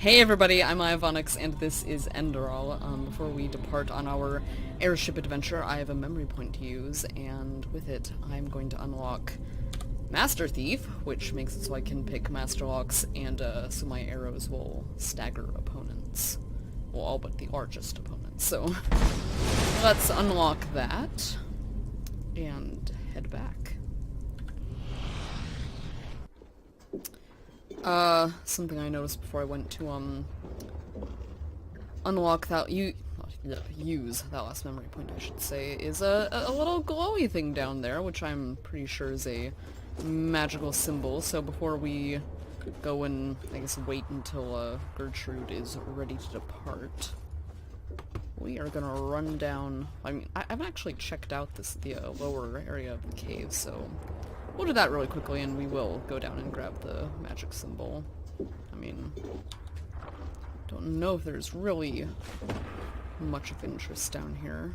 Hey everybody, I'm Iovonix, and this is Enderal. Before we depart on our airship adventure, I have a memory point to use, and with it, I'm going to unlock Master Thief, which makes it so I can pick Master Locks, and so my arrows will stagger opponents. Well, all but the largest opponents. So, let's unlock that, and head back. Something I noticed before I went to, unlock that, use that last memory point, I should say, is a little glowy thing down there, which I'm pretty sure is a magical symbol. So before we go and, I guess, wait until, Gertrude is ready to depart, we are gonna run down. I mean, I haven't actually checked out the lower area of the cave, so we'll do that really quickly, and we will go down and grab the magic symbol. I mean, don't know if there's really much of interest down here.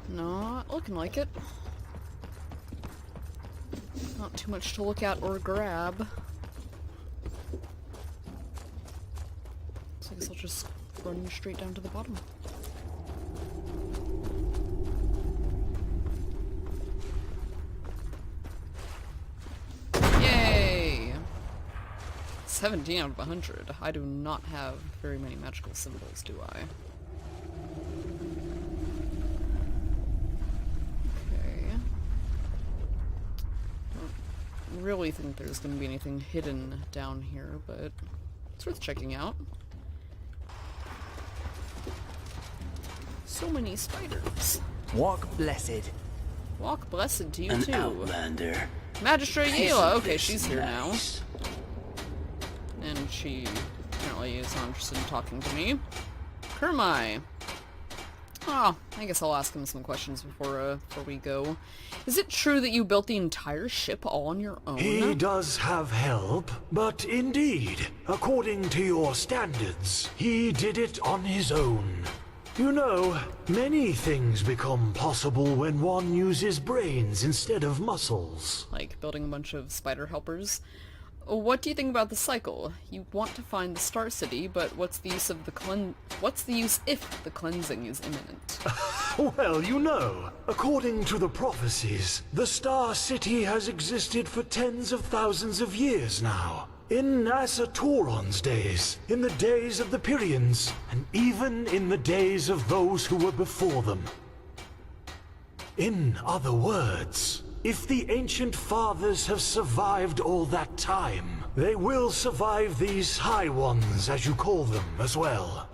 Not looking like it. Not too much to look at or grab. So I guess I'll just run straight down to the bottom. Yay! 17 out of 100. I do not have very many magical symbols, do I? Really think there's going to be anything hidden down here, but it's worth checking out. So many spiders. Walk blessed. Walk blessed to you An too. outlander. Magistrate Isn't Yela. Okay, this she's here nice? now. And she apparently is not interested in talking to me. Kermai. Oh, I guess I'll ask him some questions before we go. Is it true that you built the entire ship all on your own? He does have help, but indeed, according to your standards, he did it on his own. You know, many things become possible when one uses brains instead of muscles. Like building a bunch of spider helpers. What do you think about the cycle? You want to find the Star City, but what's the use of the what's the use if the cleansing is imminent? Well, you know, according to the prophecies, the Star City has existed for tens of thousands of years now. In Asatoron's days, in the days of the Pyrians, and even in the days of those who were before them. In other words, if the ancient fathers have survived all that time, they will survive these high ones, as you call them, as well.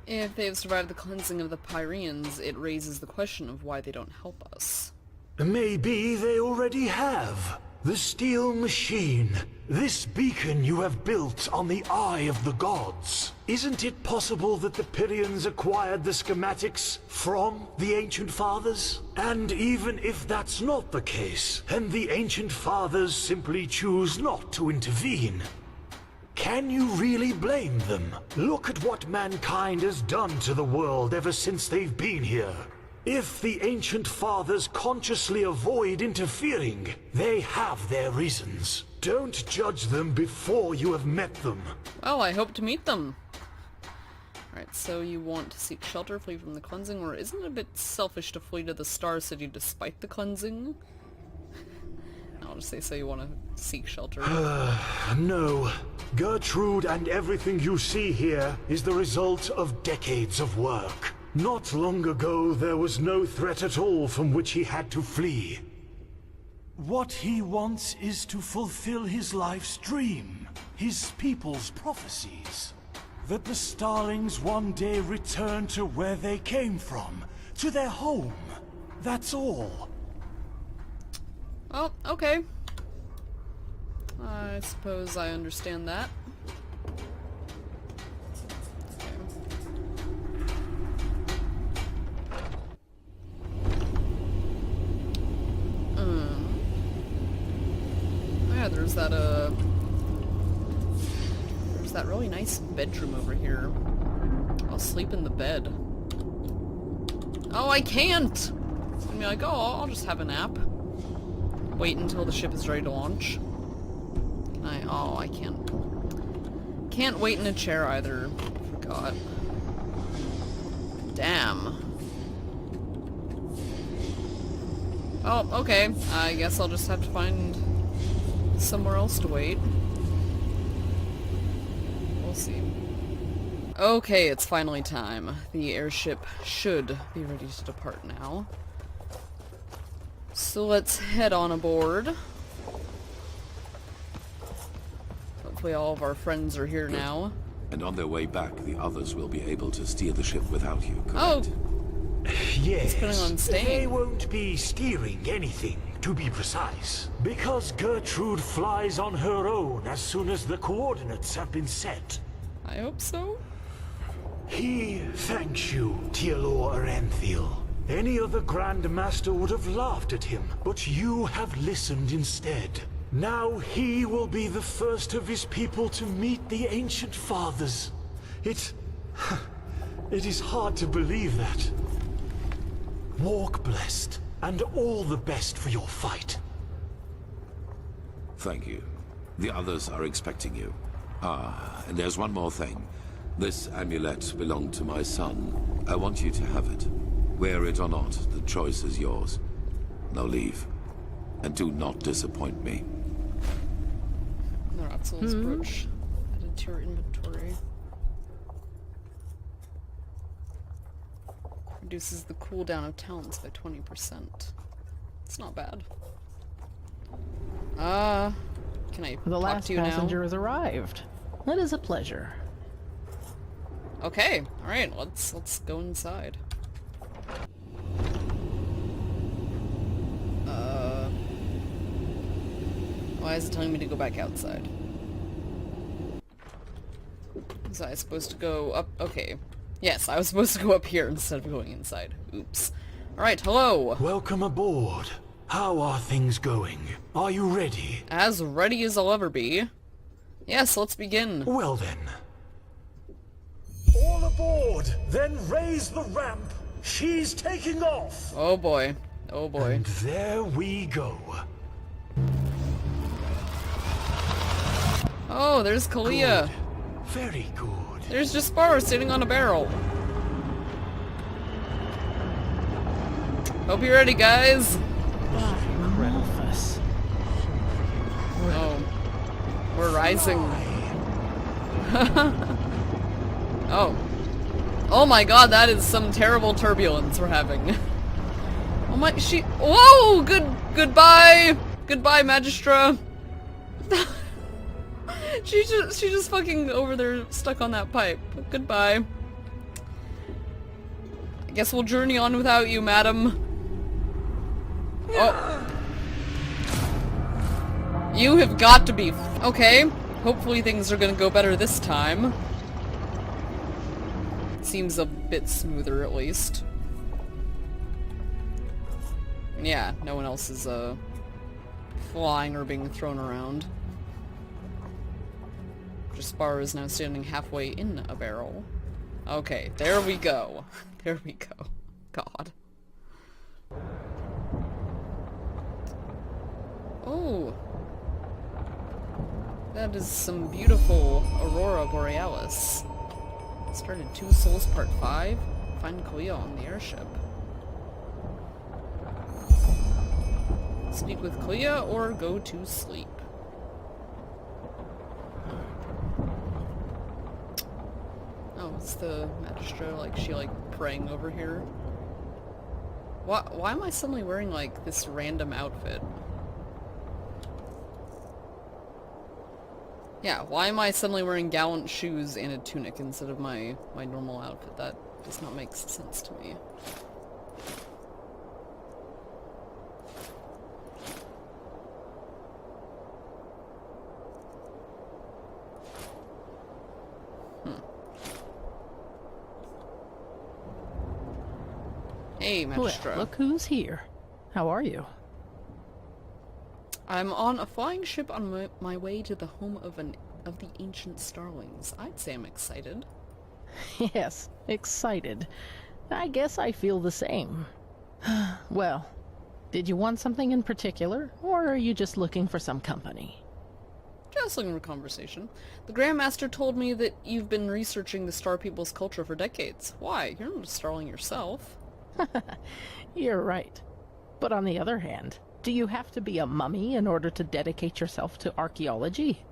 If they've survived the cleansing of the Pyrians, it raises the question of why they don't help us. Maybe they already have. The steel machine, this beacon you have built on the eye of the gods. Isn't it possible that the Pyrians acquired the schematics from the ancient fathers? And even if that's not the case, and the ancient fathers simply choose not to intervene, can you really blame them? Look at what mankind has done to the world ever since they've been here. If the ancient fathers consciously avoid interfering, they have their reasons. Don't judge them before you have met them. Well, I hope to meet them. Alright, so you want to seek shelter, flee from the cleansing, or isn't it a bit selfish to flee to the Star City despite the cleansing? I'll just say so you want to seek shelter. No. Gertrude and everything you see here is the result of decades of work. Not long ago, there was no threat at all from which he had to flee. What he wants is to fulfill his life's dream, his people's prophecies. That the Starlings one day return to where they came from, to their home. That's all. Oh, okay. I suppose I understand that. Yeah, there's There's that really nice bedroom over here. I'll sleep in the bed. Oh, I can't! I'm gonna be like, oh, I'll just have a nap. Wait until the ship is ready to launch. Can I? Oh, I can't. Can't wait in a chair either. Forgot. Damn. Oh, okay. I guess I'll just have to find somewhere else to wait. We'll see. Okay, it's finally time. The airship should be ready to depart now. So let's head on aboard. Hopefully all of our friends are here now. And on their way back, the others will be able to steer the ship without you, correct? Oh! Yes, planning on staying. they won't be steering anything, to be precise. Because Gertrude flies on her own as soon as the coordinates have been set. I hope so. He thanks you, Tealor Aranthiel. Any other Grand Master would have laughed at him, but you have listened instead. Now he will be the first of his people to meet the Ancient Fathers. It is hard to believe that. Walk blessed, and all the best for your fight. Thank you. The others are expecting you. Ah, and there's one more thing. This amulet belonged to my son. I want you to have it. Wear it or not, the choice is yours. Now leave. And do not disappoint me. The Ratzel's brooch added to your inventory. Reduces the cooldown of talents by 20%. It's not bad. Can I The talk last to you passenger now? has arrived. That is a pleasure. Okay, alright, let's go inside. Why is it telling me to go back outside? Was I supposed to go up? Okay. Yes, I was supposed to go up here instead of going inside. Oops. Alright, hello! Welcome aboard. How are things going? Are you ready? As ready as I'll ever be. Yes, let's begin. Well then. All aboard! Then raise the ramp! She's taking off! Oh boy. Oh boy. And there we go. Oh, there's Kalia. Good. Very good. There's just Spar sitting on a barrel. Hope you're ready, guys. Ralphus. Oh. We're rising. Oh. Oh my god, that is some terrible turbulence we're having. Oh my, whoa! Goodbye! Goodbye, Magistra! She just fucking over there stuck on that pipe. Goodbye. I guess we'll journey on without you, madam. Oh. You have got to be okay. Hopefully things are gonna go better this time. Seems a bit smoother, at least. Yeah, no one else is, flying or being thrown around. Jaspar is now standing halfway in a barrel. Okay, there we go. There we go. God. Oh. That is some beautiful Aurora Borealis. Started 2 Souls Part 5. Find Kalia on the airship. Speak with Kalia or go to sleep. Oh, it's the Magistra, like, she, like, praying over here. Why am I suddenly wearing, like, this random outfit? Yeah, why am I suddenly wearing gallant shoes and a tunic instead of my normal outfit? That does not make sense to me. Hey, Magistra. Well, look who's here. How are you? I'm on a flying ship on my way to the home of an of the ancient starlings. I'd say I'm excited. Yes, excited. I guess I feel the same. Well, did you want something in particular, or are you just looking for some company? Just looking for conversation. The Grandmaster told me that you've been researching the Star People's culture for decades. Why? You're not a starling yourself. You're right. But on the other hand, do you have to be a mummy in order to dedicate yourself to archaeology?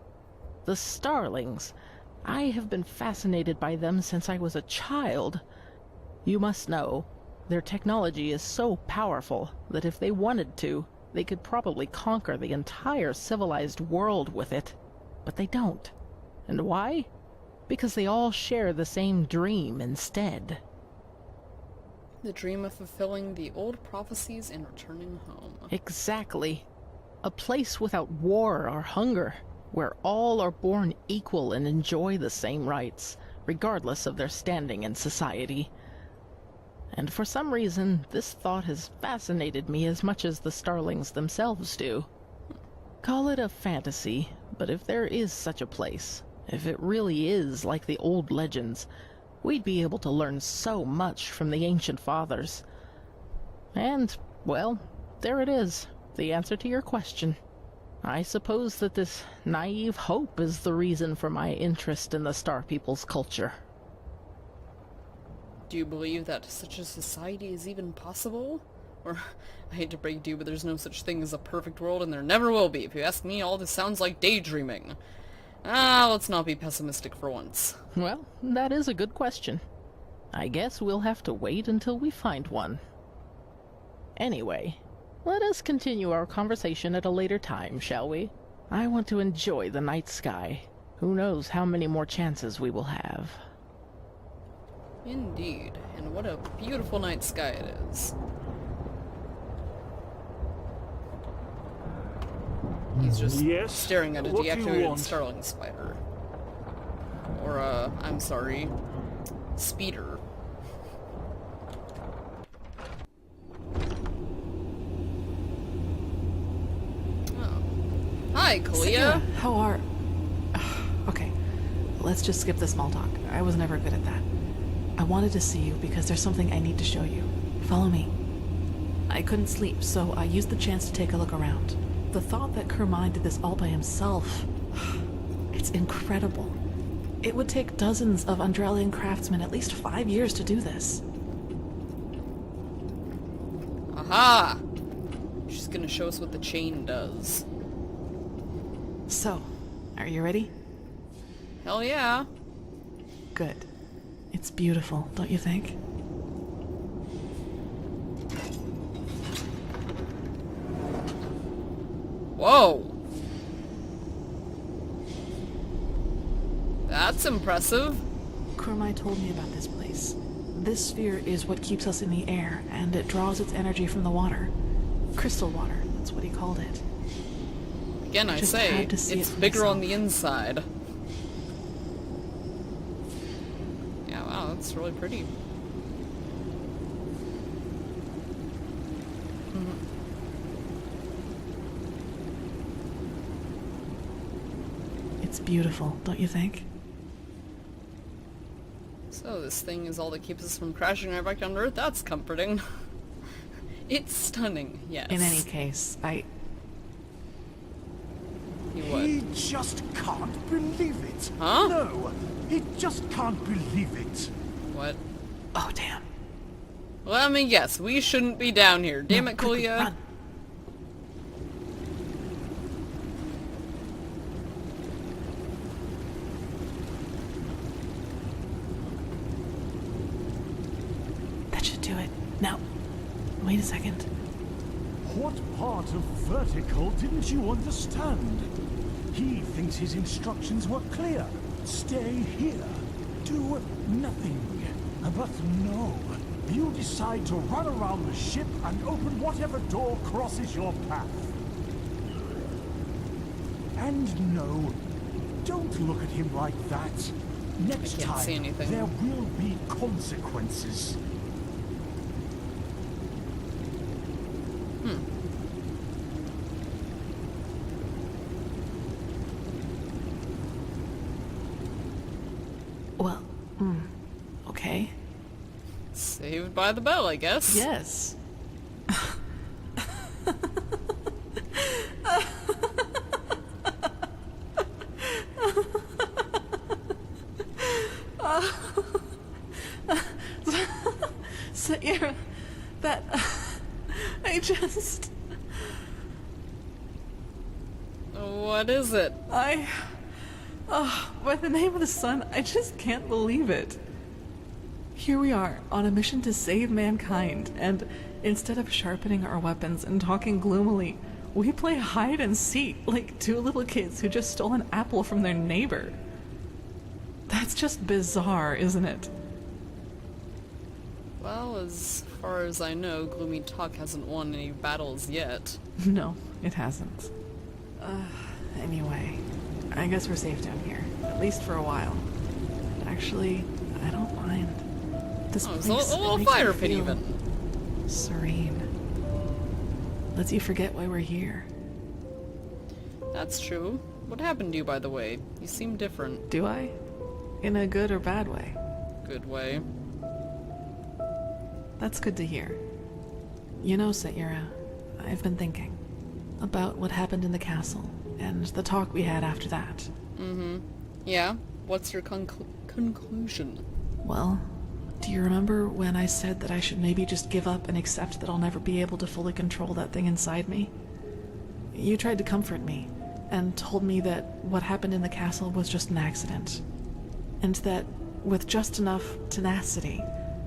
The starlings. I have been fascinated by them since I was a child. You must know, their technology is so powerful that if they wanted to, they could probably conquer the entire civilized world with it. But they don't. And why? Because they all share the same dream instead. The dream of fulfilling the old prophecies and returning home. Exactly. A place without war or hunger, where all are born equal and enjoy the same rights, regardless of their standing in society. And for some reason, this thought has fascinated me as much as the starlings themselves do. Call it a fantasy, but if there is such a place, if it really is like the old legends, we'd be able to learn so much from the ancient fathers. And, well, there it is, the answer to your question. I suppose that this naive hope is the reason for my interest in the Star People's culture. Do you believe that such a society is even possible? Or, I hate to break it to you, but there's no such thing as a perfect world, and there never will be. If you ask me, all this sounds like daydreaming. Let's not be pessimistic for once. Well, that is a good question. I guess we'll have to wait until we find one. Anyway, let us continue our conversation at a later time, shall we? I want to enjoy the night sky. Who knows how many more chances we will have. Indeed. And what a beautiful night sky it is. He's just Yes? staring at a What do you deactivated want? starling spider. Or, I'm sorry, speeder. Oh. Hi, Kalia. How are... Okay, let's just skip the small talk. I was never good at that. I wanted to see you because there's something I need to show you. Follow me. I couldn't sleep, so I used the chance to take a look around. The thought that Kermine did this all by himself... It's incredible. It would take dozens of Enderalian craftsmen at least 5 years to do this. Aha! She's gonna show us what the chain does. So, are you ready? Hell yeah. Good. It's beautiful, don't you think? Whoa! That's impressive. Kermai told me about this place. This sphere is what keeps us in the air, and it draws its energy from the water. Crystal water, that's what he called it. Again, I Just say, had to see it's it for bigger on myself. the inside. Yeah, wow, that's really pretty. It's beautiful, don't you think? So this thing is all that keeps us from crashing right back down to Earth? That's comforting. It's stunning, yes. In any case, You would. He just can't believe it. Huh? No, he just can't believe it. What? Oh, damn. Let me guess, we shouldn't be down here. Damn No, it, quickly, Kalia. run. That should do it. Now, wait a second. What part of vertical didn't you understand? He thinks his instructions were clear. Stay here. Do nothing. But no. You decide to run around the ship and open whatever door crosses your path. And no, don't look at him like that. Next can't see time, anything. there will be consequences. Well, okay. Saved by the bell, I guess. Yes. Sayera, that... I just... What is it? By the name of the sun, I just can't believe it. Here we are, on a mission to save mankind, and instead of sharpening our weapons and talking gloomily, we play hide and seek like two little kids who just stole an apple from their neighbor. That's just bizarre, isn't it? Well, as far as I know, Gloomy Talk hasn't won any battles yet. No, it hasn't. Anyway, I guess we're safe down here, at least for a while. Actually, I don't mind. This Oh, place there's a little makes me fire pit feel even. serene. Lets you forget why we're here. That's true. What happened to you, by the way? You seem different. Do I? In a good or bad way? Good way. That's good to hear. You know, Sayera, I've been thinking about what happened in the castle and the talk we had after that. Yeah? What's your conclusion? Well, do you remember when I said that I should maybe just give up and accept that I'll never be able to fully control that thing inside me? You tried to comfort me and told me that what happened in the castle was just an accident, and that with just enough tenacity,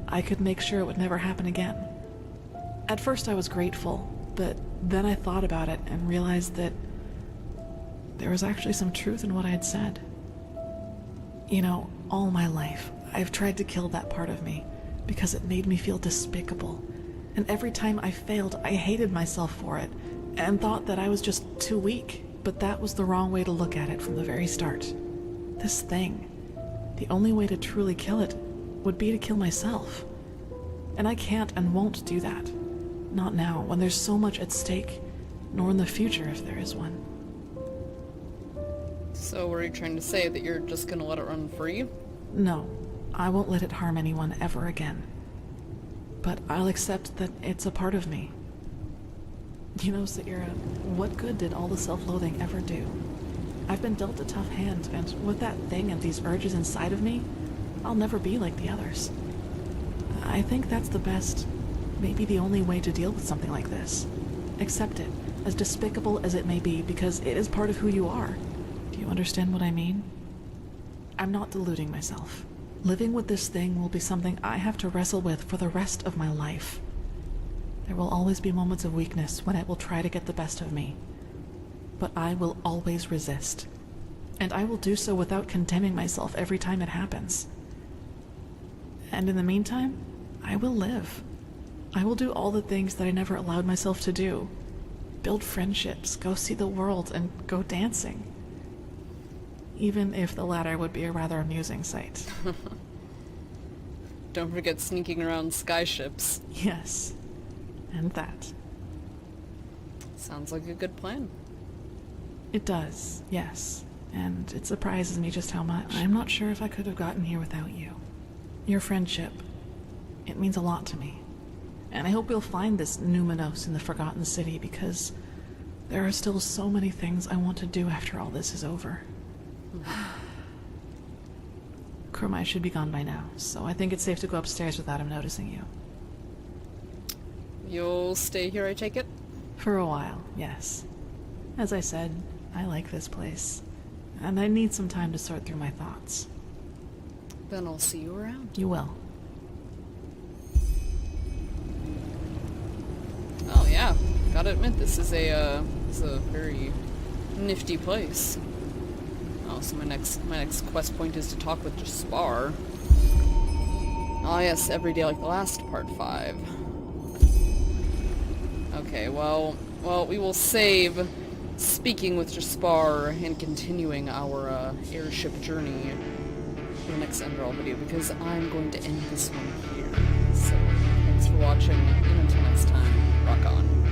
I could make sure it would never happen again. At first I was grateful, but then I thought about it and realized that there was actually some truth in what I had said. You know, all my life, I've tried to kill that part of me because it made me feel despicable. And every time I failed, I hated myself for it and thought that I was just too weak. But that was the wrong way to look at it from the very start. This thing, the only way to truly kill it would be to kill myself. And I can't and won't do that. Not now, when there's so much at stake, nor in the future if there is one. So were you trying to say that you're just gonna let it run free? No, I won't let it harm anyone ever again. But I'll accept that it's a part of me. You know, Sayera, what good did all the self-loathing ever do? I've been dealt a tough hand, and with that thing and these urges inside of me, I'll never be like the others. I think that's the best, maybe the only way to deal with something like this. Accept it, as despicable as it may be, because it is part of who you are. Do you understand what I mean? I'm not deluding myself. Living with this thing will be something I have to wrestle with for the rest of my life. There will always be moments of weakness when it will try to get the best of me. But I will always resist. And I will do so without condemning myself every time it happens. And in the meantime, I will live. I will do all the things that I never allowed myself to do. Build friendships, go see the world, and go dancing. Even if the latter would be a rather amusing sight. Don't forget sneaking around skyships. Yes. And that. Sounds like a good plan. It does, yes. And it surprises me just how much. I'm not sure if I could have gotten here without you. Your friendship. It means a lot to me. And I hope we'll find this Numenos in the Forgotten City, because there are still so many things I want to do after all this is over. Kurmai should be gone by now, so I think it's safe to go upstairs without him noticing you. You'll stay here, I take it? For a while, yes. As I said, I like this place, and I need some time to sort through my thoughts. Then I'll see you around. You will. Oh yeah, gotta admit this is a very nifty place. Oh, so my next quest point is to talk with Jaspar. Ah yes, every day like the last part 5. Okay, well, we will save speaking with Jaspar and continuing our airship journey for the next Enderal video, because I'm going to end this one here. So, thanks for watching, and until next time, rock on.